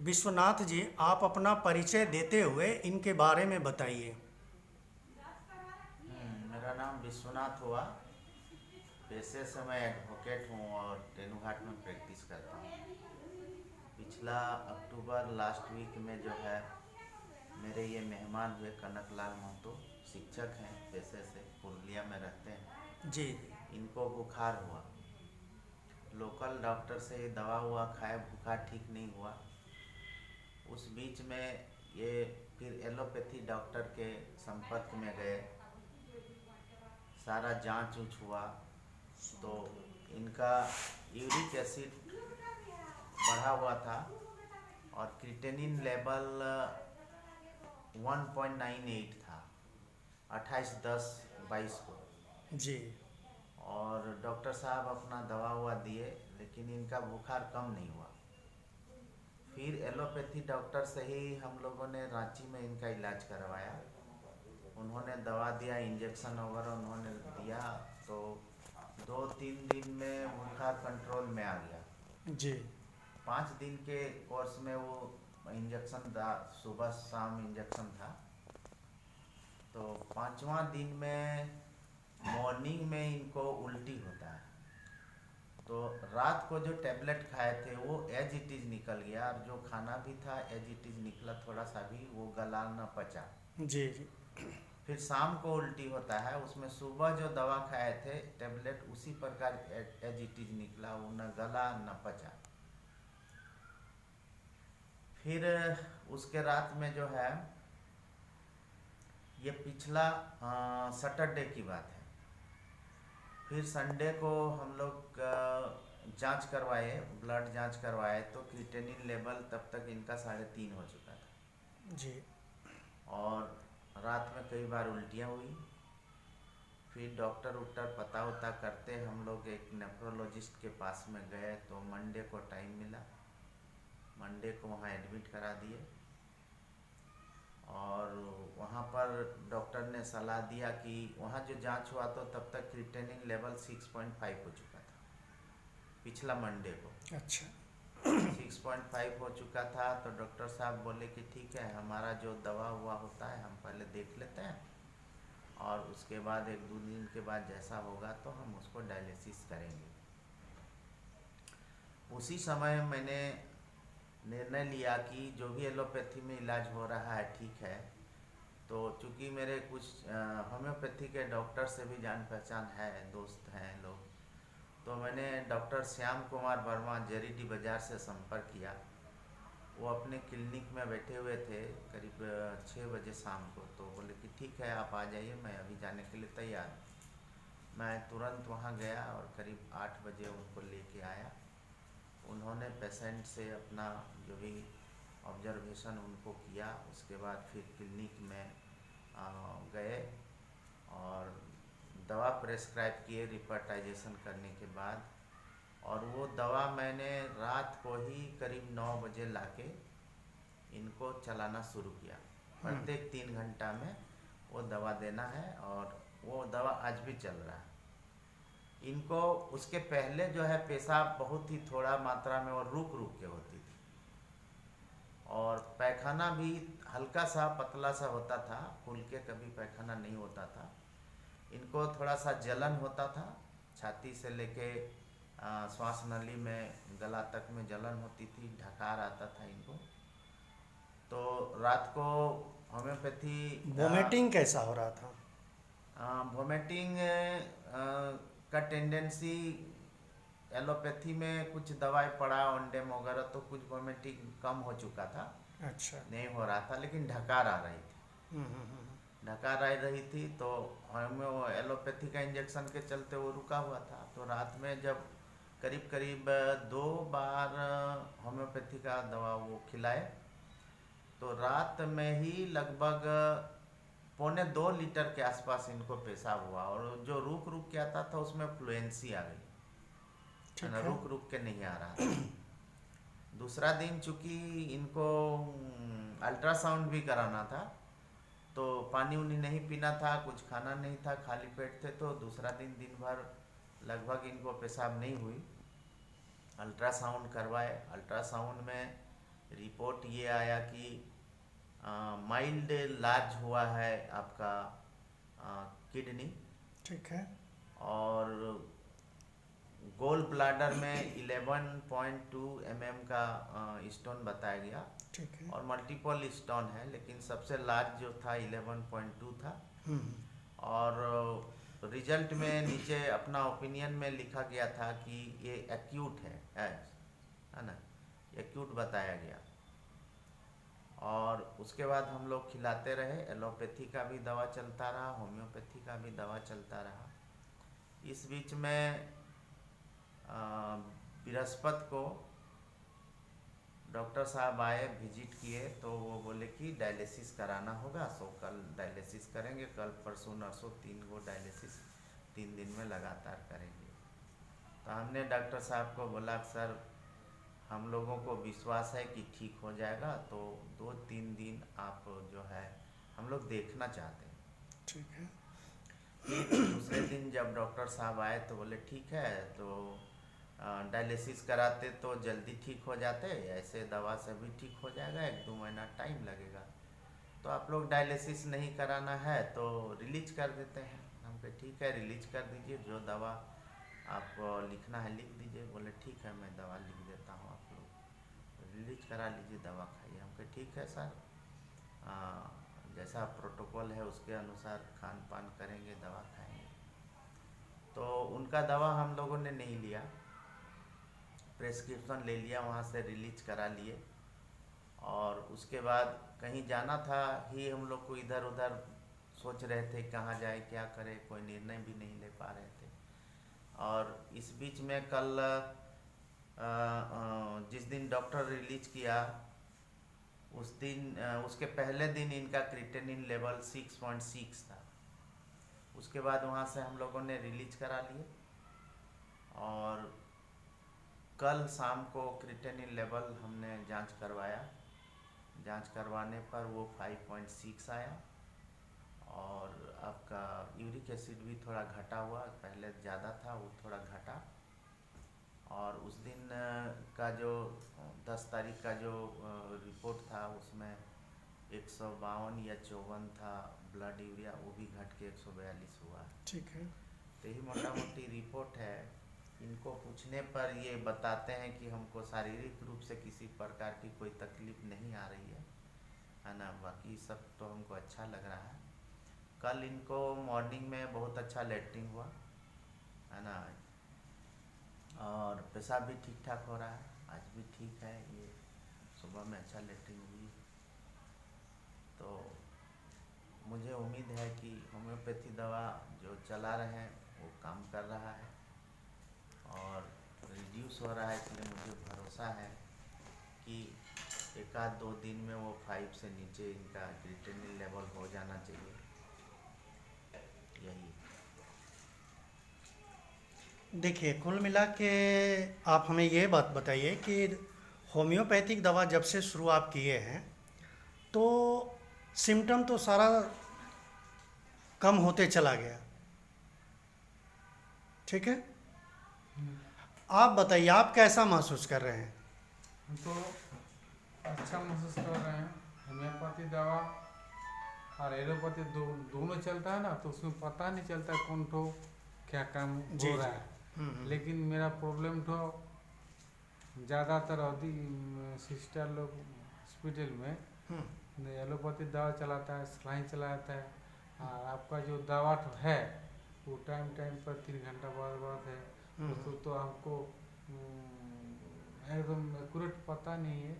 विश्वनाथ जी, आप अपना परिचय देते हुए इनके बारे में बताइए। मेरा नाम विश्वनाथ हुआ। पेशे से मैं एडवोकेट हूँ और तेनुघाट में प्रैक्टिस करता हूँ। पिछला अक्टूबर लास्ट वीक में जो है मेरे ये मेहमान हुए कनकलाल महतो। शिक्षक हैं पेशे से, पुरुलिया में रहते हैं। जी। इनको बुखार हुआ। लोकल डॉक्टर से दवा हुआ खाए, बुखार ठीक नहीं हुआ। उस बीच में ये फिर एलोपैथी डॉक्टर के संपर्क में गए। सारा जांच उच हुआ तो इनका यूरिक एसिड बढ़ा हुआ था और क्रिएटिनिन लेवल 1.98 था 28/10/22 को। जी। और डॉक्टर साहब अपना दवा हुआ दिए, लेकिन इनका बुखार कम नहीं हुआ। फिर एलोपैथी डॉक्टर से ही हम लोगों ने रांची में इनका इलाज करवाया। उन्होंने दवा दिया, इंजेक्शन वगैरह उन्होंने दिया, तो 2-3 दिन में बुखार कंट्रोल में आ गया। जी। 5 दिन के कोर्स में वो इंजेक्शन सुबह शाम इंजेक्शन था। तो 5वां दिन में मॉर्निंग में इनको उल्टी होता है। तो रात को जो टैबलेट खाए थे वो एज इट इज़ निकल गया, और जो खाना भी था एज इट इज़ निकला, थोड़ा सा भी वो गला न पचा। जी। जी। फिर शाम को उल्टी होता है, उसमें सुबह जो दवा खाए थे टैबलेट उसी प्रकार एज इट इज़ निकला, वो न गला न पचा। फिर उसके रात में जो है, ये पिछला सैटरडे की बात है, फिर संडे को हम लोग जांच करवाए, ब्लड जांच करवाए, तो क्रिएटिनिन लेवल तब तक इनका 3.5 हो चुका था। जी। और रात में कई बार उल्टियाँ हुई। फिर डॉक्टर पता उता करते हम लोग एक नेफ्रोलॉजिस्ट के पास में गए, तो मंडे को टाइम मिला। मंडे को वहाँ एडमिट करा दिए और वहाँ पर डॉक्टर ने सलाह दिया कि वहाँ जो जांच हुआ तो तब तक क्रिएटिनिन लेवल 6.5 हो चुका था पिछला मंडे को। अच्छा। 6.5 हो चुका था। तो डॉक्टर साहब बोले कि ठीक है, हमारा जो दवा हुआ होता है हम पहले देख लेते हैं, और उसके बाद 1-2 दिन के बाद जैसा होगा तो हम उसको डायलिसिस करेंगे। उसी समय मैंने निर्णय लिया कि जो भी एलोपैथी में इलाज हो रहा है ठीक है। तो चूँकि मेरे कुछ होम्योपैथी के डॉक्टर से भी जान पहचान है, दोस्त हैं लोग, तो मैंने डॉक्टर श्याम कुमार वर्मा जेरीडी बाज़ार से संपर्क किया। वो अपने क्लिनिक में बैठे हुए थे करीब 6 बजे शाम को। तो बोले कि ठीक है आप आ जाइए, मैं अभी जाने के लिए तैयार। मैं तुरंत वहाँ गया और करीब 8 बजे उनको लेके आया। उन्होंने पेशेंट से अपना जो भी ऑब्जर्वेशन उनको किया, उसके बाद फिर क्लिनिक में गए और दवा प्रेस्क्राइब किए रिपर्टाइजेशन करने के बाद। और वो दवा मैंने रात को ही करीब 9 बजे लाके इनको चलाना शुरू किया। प्रत्येक 3 घंटा में वो दवा देना है, और वो दवा आज भी चल रहा है। इनको उसके पहले जो है पेशाब बहुत ही थोड़ा मात्रा में और रुक रुक के होती थी, और पैखाना भी हल्का सा पतला सा होता था, खुल के कभी पैखाना नहीं होता था। इनको थोड़ा सा जलन होता था, छाती से लेके श्वास नली में गला तक में जलन होती थी, ढकार आता था इनको। तो रात को होम्योपैथी वोमिटिंग कैसा हो रहा था? वोमिटिंग का टेंडेंसी एलोपैथी में कुछ दवाई पड़ा ओंडेम वगैरह, तो कुछ वोमिटिंग कम हो चुका था, अच्छा। नहीं हो रहा था, लेकिन ढकार आ रही थी। ढकार आ रही थी तो हमें वो एलोपैथी का इंजेक्शन के चलते वो रुका हुआ था। तो रात में जब करीब करीब 2 बार होम्योपैथी का दवा वो खिलाए, तो रात में ही लगभग 1.25 लीटर के आसपास इनको पेशाब हुआ, और जो रुक रुक के आता था उसमें फ्लुएंसी आ गई, है ठीक ना, है। रुक रुक के नहीं आ रहा था। दूसरा दिन चूँकि इनको अल्ट्रासाउंड भी कराना था, तो पानी उनी नहीं पीना था, कुछ खाना नहीं था, खाली पेट थे, तो दूसरा दिन भर लगभग इनको पेशाब नहीं हुई। अल्ट्रासाउंड करवाए। अल्ट्रासाउंड में रिपोर्ट ये आया कि माइल्ड लार्ज हुआ है आपका किडनी, ठीक है। और गोल ब्लाडर में 11.2 mm का स्टोन बताया गया, ठीक है। और मल्टीपल स्टोन है, लेकिन सबसे लार्ज जो था 11.2 था। और रिजल्ट में नीचे अपना ओपिनियन में लिखा गया था कि ये एक्यूट है ना, एक्यूट बताया गया। और उसके बाद हम लोग खिलाते रहे, एलोपैथी का भी दवा चलता रहा, होम्योपैथी का भी दवा चलता रहा। इस बीच में बृहस्पति को डॉक्टर साहब आए, विजिट किए, तो वो बोले कि डायलिसिस कराना होगा, सो कल डायलिसिस करेंगे, कल परसों नरसों 3 गो डायलिसिस 3 दिन में लगातार करेंगे। तो हमने डॉक्टर साहब को बोला सर हम लोगों को विश्वास है कि ठीक हो जाएगा, तो 2-3 दिन आप जो है हम लोग देखना चाहते हैं। ठीक है। फिर दूसरे दिन जब डॉक्टर साहब आए तो बोले ठीक है, तो डायलिसिस कराते तो जल्दी ठीक हो जाते, ऐसे दवा से भी ठीक हो जाएगा, 1-2 महीना टाइम लगेगा, तो आप लोग डायलिसिस नहीं कराना है तो रिलीज कर देते हैं। हम कहे ठीक है रिलीज कर दीजिए, जो दवा आपको लिखना है लिख दीजिए। बोले ठीक है मैं दवा लिख देता हूँ, आप लोग रिलीज करा लीजिए, दवा खाइए। हम कहे ठीक है सर, जैसा प्रोटोकॉल है उसके अनुसार खान पान करेंगे, दवा खाएंगे। तो उनका दवा हम लोगों ने नहीं लिया, प्रेस्क्रिप्शन ले लिया, वहाँ से रिलीज करा लिए। और उसके बाद कहीं जाना था ही, हम लोग को इधर उधर सोच रहे थे कहाँ जाए क्या करें, कोई निर्णय भी नहीं ले पा रहे थे। और इस बीच में कल जिस दिन डॉक्टर रिलीज किया उस दिन उसके पहले दिन इनका क्रिएटिनिन लेवल 6.6 था। उसके बाद वहाँ से हम लोगों ने रिलीज करा लिए, और कल शाम को क्रिएटिनिन लेवल हमने जांच करवाया। जांच करवाने पर वो 5.6 आया, और आपका यूरिक एसिड भी थोड़ा घटा हुआ, पहले ज़्यादा था वो थोड़ा घटा। और उस दिन का जो 10 तारीख का जो रिपोर्ट था उसमें 152 या 54 था ब्लड यूरिया, वो भी घट के 142 हुआ। ठीक है। तो यही मोटा मोटी रिपोर्ट है। इनको पूछने पर ये बताते हैं कि हमको शारीरिक रूप से किसी प्रकार की कोई तकलीफ नहीं आ रही है ना, बाकी सब तो हमको अच्छा लग रहा है। कल इनको मॉर्निंग में बहुत अच्छा लेटरिन हुआ है ना, और पेशाब भी ठीक ठाक हो रहा है, आज भी ठीक है, ये सुबह में अच्छा लेटरिन हुई। तो मुझे उम्मीद है कि होम्योपैथी दवा जो चला रहे हैं वो काम कर रहा है और रिड्यूस हो रहा है, इसलिए मुझे भरोसा है कि 1-2 दिन में वो 5 से नीचे इनका क्रिएटिनिन लेवल हो जाना चाहिए। यही देखिए, कुल मिला के आप हमें ये बात बताइए कि होम्योपैथिक दवा जब से शुरू आप किए हैं तो सिम्टम तो सारा कम होते चला गया, ठीक है। आप बताइए आप कैसा महसूस कर रहे हैं? हम तो अच्छा महसूस कर रहे हैं। होम्योपैथी दवा और एलोपैथी दोनों चलता है ना, तो उसमें पता नहीं चलता कौन तो क्या काम जी, हो रहा जी। है। लेकिन मेरा प्रॉब्लम तो ज़्यादातर होती सिस्टर लोग हॉस्पिटल में एलोपैथी दवा चलाता है, सलाइन चलाता है, और आपका जो दवा तो है वो टाइम पर 3 घंटा बाद है। तो हमको एकदम एक्यूरेट पता नहीं है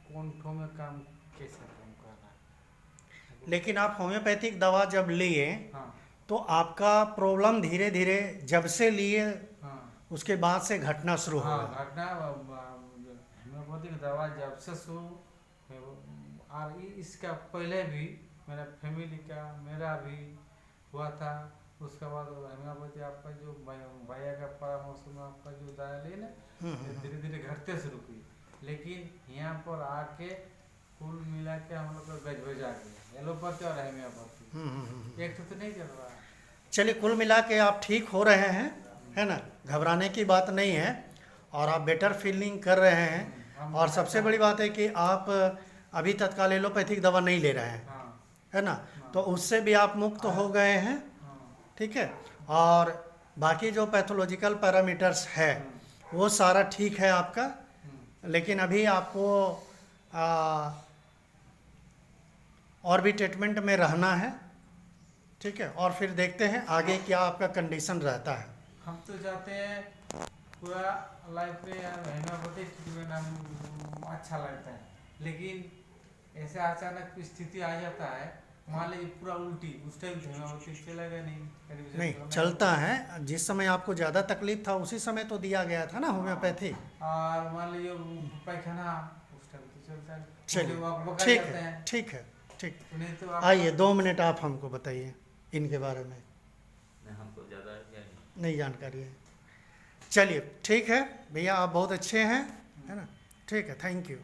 कौन ठो में काम कैसे काम कर रहा है। लेकिन आप होम्योपैथिक दवा जब लिए हाँ तो आपका प्रॉब्लम धीरे धीरे जब से लिए हाँ उसके बाद से घटना शुरू हो हाँ गया। घटना होम्योपैथिक दवा जब से शुरू, और इसका पहले भी मेरा फैमिली का मेरा भी हुआ था। उसके बाद होम्योपैथी आपका जो भैया का परामर्श में आपका जो दवा ली ना, धीरे धीरे घटते शुरू की। लेकिन यहाँ पर आके कुल मिला के हम लोग का गजबज आ गया, एलोपैथी और होम्योपैथी एक तो नहीं चल रहा है। चलिए, कुल मिला के आप ठीक हो रहे हैं, है ना, घबराने की बात नहीं है, और आप बेटर फीलिंग कर रहे हैं। हम और सबसे बड़ी बात है कि आप अभी तत्काल एलोपैथिक दवा नहीं ले रहे हैं, हाँ है ना, तो उससे भी आप मुक्त हो गए हैं, हाँ ठीक है। और बाकी जो पैथोलॉजिकल पैरामीटर्स है वो सारा ठीक है आपका, लेकिन अभी आपको और भी ट्रीटमेंट में रहना है, ठीक है, और फिर देखते हैं आगे क्या आपका कंडीशन रहता है। हम तो चाहते हैं पूरा लाइफ में यार होम्योपैथिक ट्रीटमेंट हम अच्छा लगता है, लेकिन ऐसे अचानक कोई स्थिति आ जाता है, मान लीजिए पूरा उल्टी, उस टाइम होम्योपैथिक चलेगा नहीं। नहीं चलता है, जिस समय आपको ज़्यादा तकलीफ था उसी समय तो दिया गया था ना होम्योपैथी। और मान लीजिए पैखाना, उस टाइम तो चलता है। चलिए वो बका ठीक जाते है, हैं। ठीक है, ठीक। नहीं तो आप आइए 2 मिनट आप हमको बताइए इनके बारे में, हमको ज़्यादा नहीं जानकारी है। चलिए ठीक है भैया, आप बहुत अच्छे हैं, है ना, ठीक है, थैंक यू।